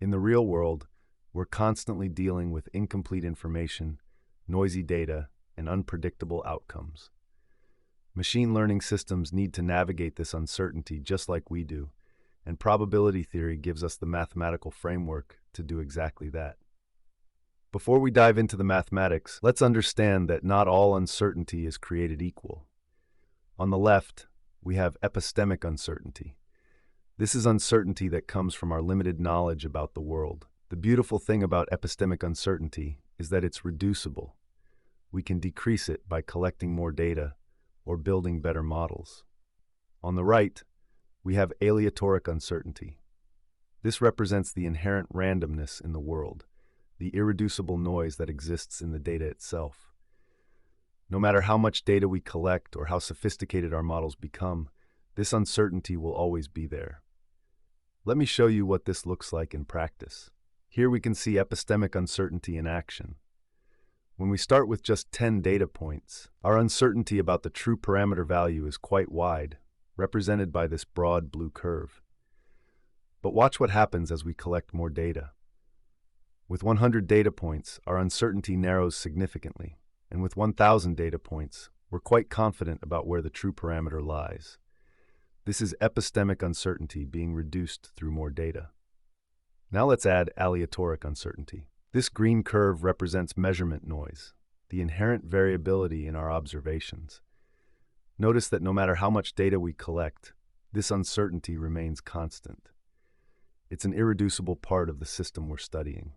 In the real world, we're constantly dealing with incomplete information, noisy data, and unpredictable outcomes. Machine learning systems need to navigate this uncertainty just like we do, and probability theory gives us the mathematical framework to do exactly that. Before we dive into the mathematics, let's understand that not all uncertainty is created equal. On the left, we have epistemic uncertainty. This is uncertainty that comes from our limited knowledge about the world. The beautiful thing about epistemic uncertainty is that it's reducible. We can decrease it by collecting more data or building better models. On the right, we have aleatoric uncertainty. This represents the inherent randomness in the world, the irreducible noise that exists in the data itself. No matter how much data we collect or how sophisticated our models become, this uncertainty will always be there. Let me show you what this looks like in practice. Here we can see epistemic uncertainty in action. When we start with just 10 data points, our uncertainty about the true parameter value is quite wide, represented by this broad blue curve. But watch what happens as we collect more data. With 100 data points, our uncertainty narrows significantly, and with 1,000 data points, we're quite confident about where the true parameter lies. This is epistemic uncertainty being reduced through more data. Now let's add aleatoric uncertainty. This green curve represents measurement noise, the inherent variability in our observations. Notice that no matter how much data we collect, this uncertainty remains constant. It's an irreducible part of the system we're studying.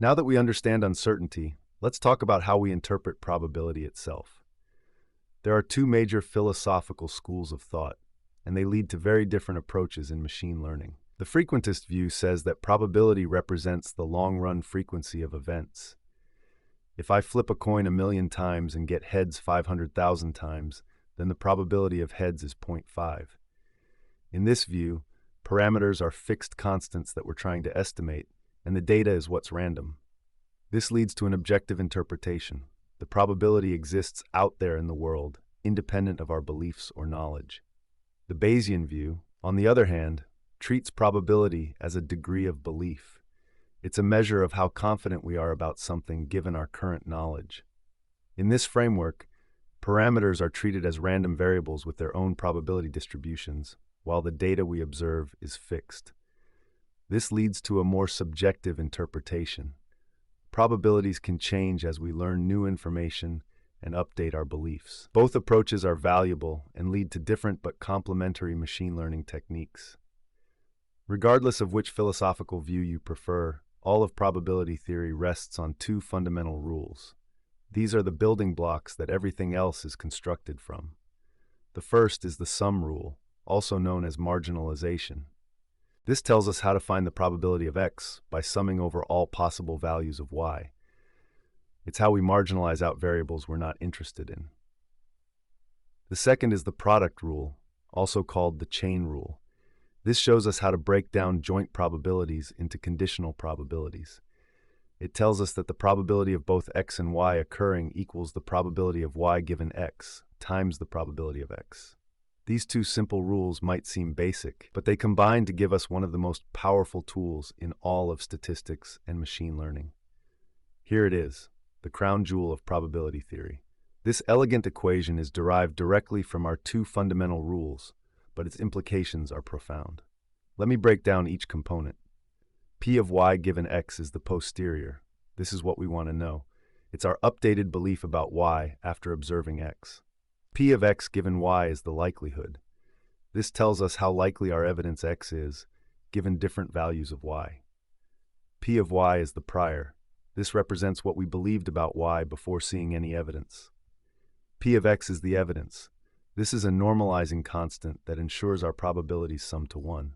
Now that we understand uncertainty, let's talk about how we interpret probability itself. There are two major philosophical schools of thought, and they lead to very different approaches in machine learning. The frequentist view says that probability represents the long-run frequency of events. If I flip a coin 1,000,000 times and get heads 500,000 times, then the probability of heads is 0.5. In this view, parameters are fixed constants that we're trying to estimate, and the data is what's random. This leads to an objective interpretation. The probability exists out there in the world, independent of our beliefs or knowledge. The Bayesian view, on the other hand, treats probability as a degree of belief. It's a measure of how confident we are about something given our current knowledge. In this framework, parameters are treated as random variables with their own probability distributions, while the data we observe is fixed. This leads to a more subjective interpretation. Probabilities can change as we learn new information and update our beliefs. Both approaches are valuable and lead to different but complementary machine learning techniques. Regardless of which philosophical view you prefer, all of probability theory rests on two fundamental rules. These are the building blocks that everything else is constructed from. The first is the sum rule, also known as marginalization. This tells us how to find the probability of x by summing over all possible values of y. It's how we marginalize out variables we're not interested in. The second is the product rule, also called the chain rule. This shows us how to break down joint probabilities into conditional probabilities. It tells us that the probability of both x and y occurring equals the probability of y given x times the probability of x. These two simple rules might seem basic, but they combine to give us one of the most powerful tools in all of statistics and machine learning. Here it is, the crown jewel of probability theory. This elegant equation is derived directly from our two fundamental rules, but its implications are profound. Let me break down each component. P of y given x is the posterior. This is what we want to know. It's our updated belief about y after observing x. P of x given y is the likelihood. This tells us how likely our evidence x is, given different values of y. P of y is the prior. This represents what we believed about y before seeing any evidence. P of x is the evidence. This is a normalizing constant that ensures our probabilities sum to 1.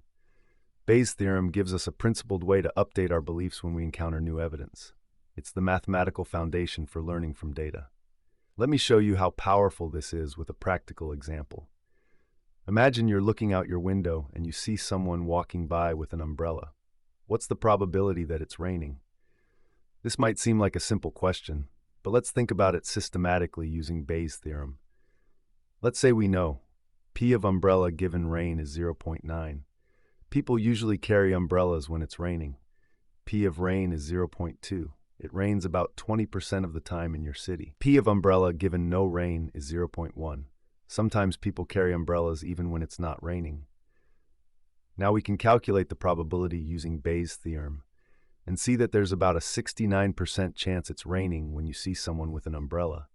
Bayes' theorem gives us a principled way to update our beliefs when we encounter new evidence. It's the mathematical foundation for learning from data. Let me show you how powerful this is with a practical example. Imagine you're looking out your window and you see someone walking by with an umbrella. What's the probability that it's raining? This might seem like a simple question, but let's think about it systematically using Bayes' theorem. Let's say we know P of umbrella given rain is 0.9. People usually carry umbrellas when it's raining. P of rain is 0.2. It rains about 20% of the time in your city. P of umbrella given no rain is 0.1. Sometimes people carry umbrellas even when it's not raining. Now we can calculate the probability using Bayes' theorem and see that there's about a 69% chance it's raining when you see someone with an umbrella.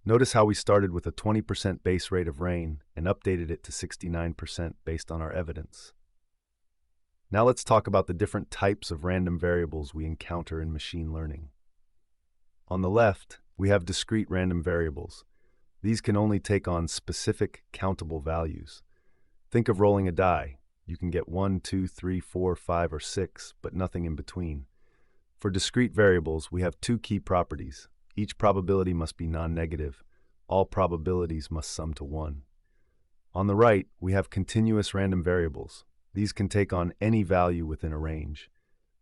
Notice how we started with a 20% base rate of rain and updated it to 69% based on our evidence. Now let's talk about the different types of random variables we encounter in machine learning. On the left, we have discrete random variables. These can only take on specific, countable values. Think of rolling a die. You can get 1, 2, 3, 4, 5, or 6, but nothing in between. For discrete variables, we have two key properties. Each probability must be non-negative. All probabilities must sum to 1. On the right, we have continuous random variables. These can take on any value within a range.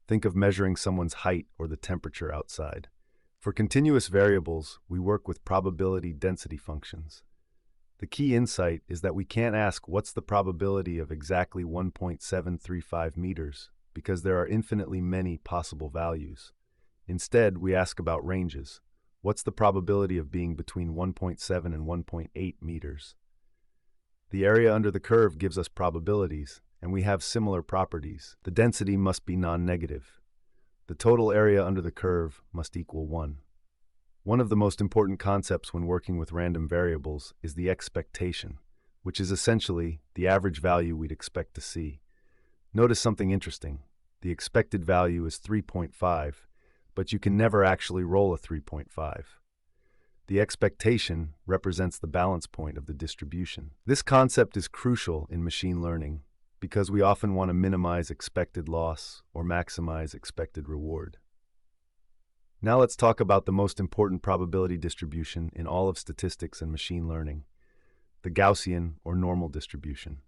Think of measuring someone's height or the temperature outside. For continuous variables, we work with probability density functions. The key insight is that we can't ask what's the probability of exactly 1.735 meters, because there are infinitely many possible values. Instead, we ask about ranges. What's the probability of being between 1.7 and 1.8 meters? The area under the curve gives us probabilities, and we have similar properties. The density must be non-negative. The total area under the curve must equal 1. One of the most important concepts when working with random variables is the expectation, which is essentially the average value we'd expect to see. Notice something interesting. The expected value is 3.5, but you can never actually roll a 3.5. The expectation represents the balance point of the distribution. This concept is crucial in machine learning because we often want to minimize expected loss or maximize expected reward. Now let's talk about the most important probability distribution in all of statistics and machine learning, the Gaussian or normal distribution.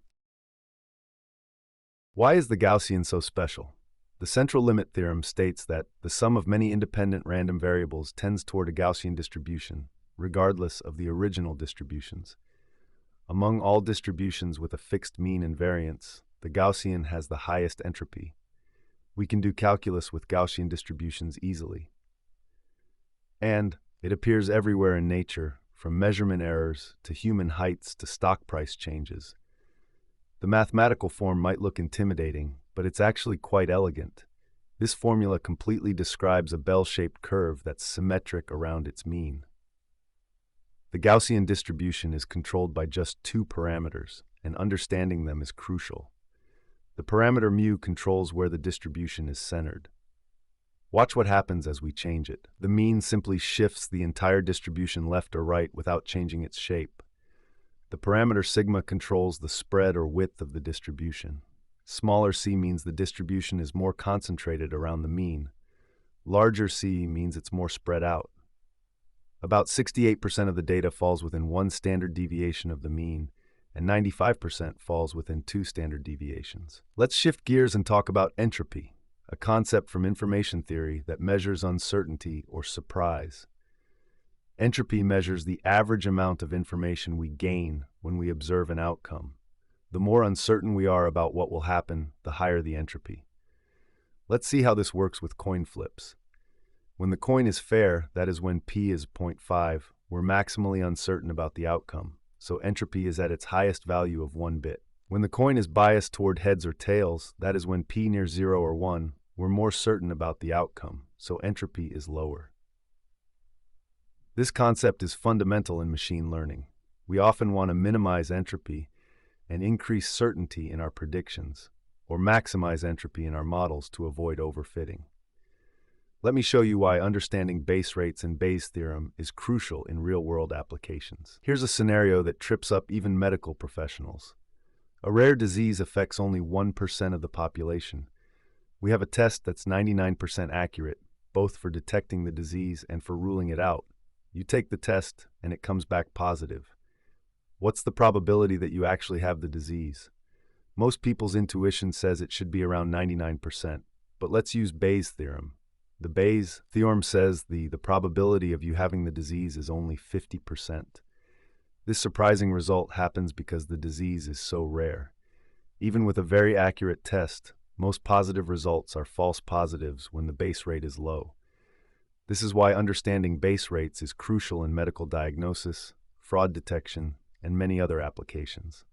Why is the Gaussian so special? The central limit theorem states that the sum of many independent random variables tends toward a Gaussian distribution, regardless of the original distributions. Among all distributions with a fixed mean and variance, the Gaussian has the highest entropy. We can do calculus with Gaussian distributions easily. And it appears everywhere in nature, from measurement errors to human heights to stock price changes. The mathematical form might look intimidating, but it's actually quite elegant. This formula completely describes a bell-shaped curve that's symmetric around its mean. The Gaussian distribution is controlled by just two parameters, and understanding them is crucial. The parameter mu controls where the distribution is centered. Watch what happens as we change it. The mean simply shifts the entire distribution left or right without changing its shape. The parameter sigma controls the spread or width of the distribution. Smaller c means the distribution is more concentrated around the mean. Larger c means it's more spread out. About 68% of the data falls within one standard deviation of the mean, and 95% falls within two standard deviations. Let's shift gears and talk about entropy, a concept from information theory that measures uncertainty or surprise. Entropy measures the average amount of information we gain when we observe an outcome. The more uncertain we are about what will happen, the higher the entropy. Let's see how this works with coin flips. When the coin is fair, that is when p is 0.5, we're maximally uncertain about the outcome, so entropy is at its highest value of 1 bit. When the coin is biased toward heads or tails, that is when p near 0 or 1, we're more certain about the outcome, so entropy is lower. This concept is fundamental in machine learning. We often want to minimize entropy and increase certainty in our predictions, or maximize entropy in our models to avoid overfitting. Let me show you why understanding base rates and Bayes' theorem is crucial in real-world applications. Here's a scenario that trips up even medical professionals. A rare disease affects only 1% of the population. We have a test that's 99% accurate, both for detecting the disease and for ruling it out. You take the test, and it comes back positive. What's the probability that you actually have the disease? Most people's intuition says it should be around 99%, but let's use Bayes' theorem. The Bayes' theorem says the probability of you having the disease is only 50%. This surprising result happens because the disease is so rare. Even with a very accurate test, most positive results are false positives when the base rate is low. This is why understanding base rates is crucial in medical diagnosis, fraud detection, and many other applications.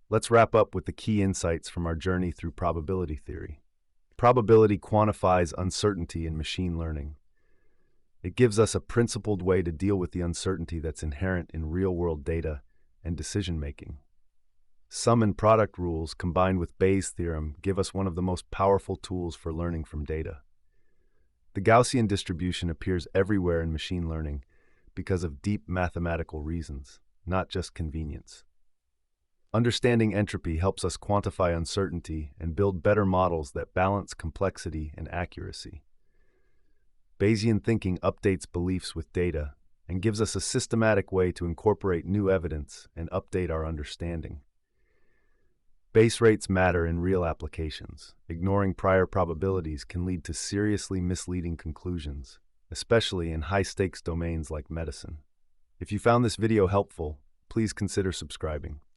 Let's wrap up with the key insights from our journey through probability theory. Probability quantifies uncertainty in machine learning. It gives us a principled way to deal with the uncertainty that's inherent in real-world data and decision-making. Sum and product rules combined with Bayes' theorem give us one of the most powerful tools for learning from data. The Gaussian distribution appears everywhere in machine learning because of deep mathematical reasons, not just convenience. Understanding entropy helps us quantify uncertainty and build better models that balance complexity and accuracy. Bayesian thinking updates beliefs with data and gives us a systematic way to incorporate new evidence and update our understanding. Base rates matter in real applications. Ignoring prior probabilities can lead to seriously misleading conclusions, especially in high-stakes domains like medicine. If you found this video helpful, please consider subscribing.